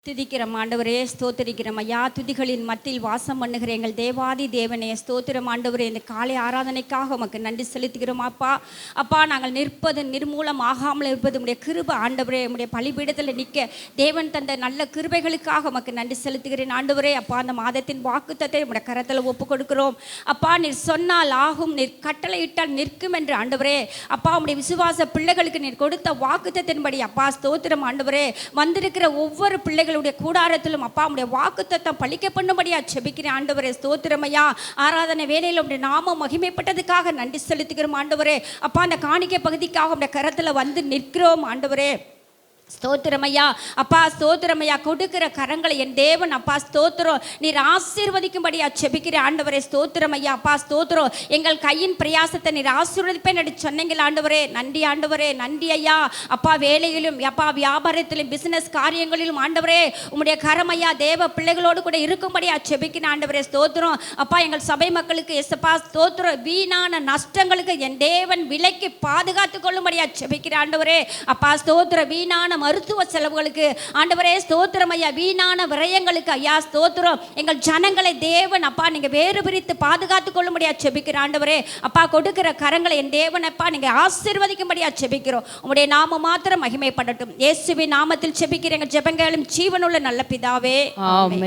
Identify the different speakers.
Speaker 1: துதிக்கிறோம் ஆண்டவரே, ஸ்தோத்திரிக்கிறோம் ஐயா. துதிகளின் மத்தியில் வாசம் பண்ணுகிற எங்கள் தேவாதி தேவனே, ஸ்தோத்திரம் ஆண்டவரே. இந்த காலை ஆராதனைக்காக உமக்கு நன்றி செலுத்துகிறோம் அப்பா. அப்பா, நாங்கள் நிற்பது நிர்மூலம் ஆகாமல் இருப்பது உடைய கிருபை ஆண்டவரே. உடைய பலிபீடத்தில் நிற்க தேவன் தந்த நல்ல கிருபைகளுக்காக உமக்கு நன்றி செலுத்துகிறேன் ஆண்டவரே. அப்பா, அந்த மாதத்தின் வாக்குத்தத்தை உடைய கரத்தில் ஒப்பு கொடுக்கிறோம் அப்பா. நீர் சொன்னால் ஆகும், நீர் கட்டளையிட்டால் நிற்கும் என்று ஆண்டவரே. அப்பா, உடைய விசுவாச பிள்ளைகளுக்கு நீர் கொடுத்த வாக்குத்தத்தின்படி அப்பா ஸ்தோத்திரம் ஆண்டவரே. வந்திருக்கிற ஒவ்வொரு பிள்ளைகளுடைய கூடாரத்திலும் அப்பா உடைய வாக்குத்தத்தம் பலிக்க பண்ணும்படியா செபிக்கிறேன் ஆண்டவரே. ஸ்தோத்திரமையா. ஆராதனை வேலையில் உடைய நாமம் மகிமைப்பட்டதுக்காக நன்றி செலுத்துகிறோம் ஆண்டவரே. அப்பா, அந்த காணிக்கை பகுதிக்காக உடைய கரத்தில் வந்து நிற்கிறோம் ஆண்டவரே. ஸ்தோத்திரமையா. அப்பா ஸ்தோத்திரமையா. கொடுக்கிற கரங்களை என் தேவன் அப்பா ஸ்தோத்திரம் நீர் ஆசீர்வதிக்கும்படியா செபிக்கிற ஆண்டவரே. ஸ்தோத்திரமையா. அப்பா ஸ்தோத்திரம். எங்கள் கையின் பிரயாசத்தை நீர் ஆசீர்வதிப்பேன் என்று சொன்னீங்கள் ஆண்டவரே. நன்றி ஆண்டவரே, நன்றி ஐயா. அப்பா, வேலையிலும் அப்பா வியாபாரத்திலும் பிசினஸ் காரியங்களிலும் ஆண்டவரே உம்முடைய கரமையா தேவ பிள்ளைகளோடு கூட இருக்கும்படியா செபிக்கிற ஆண்டவரே. ஸ்தோத்திரம். அப்பா, எங்கள் சபை மக்களுக்கு எஸ்ப்பா ஸ்தோத்திரம் வீணான நஷ்டங்களுக்கு என் தேவன் விலைக்கு பாதுகாத்து கொள்ளும்படியா செபிக்கிற ஆண்டவரே. அப்பா ஸ்தோத்திரம். வீணான மருத்துவ செலவுகளுக்கு ஆண்டவரே ஸ்தோத்திரம் ஐயா. வீணான விரயங்களுக்கு ஐயா ஸ்தோத்திரம். எங்கள் ஜனங்களை தேவன் அப்பா நீங்க வேறு பிரித்து பாதுகாத்து கொள்ளும்படியா செபிக்கிற ஆண்டவரே. அப்பா, கொடுக்கிற கரங்களை என் தேவன் அப்பா நீங்க ஆசீர்வதிக்கும்படியா செபிக்கிறோம். உம்முடைய நாமம் மாத்திரம் மகிமைப்படட்டும். இயேசுவின் நாமத்தில் செபிக்கிற எங்கள் ஜெபங்களும் ஜீவனுள்ள நல்ல பிதாவே, ஆமென்.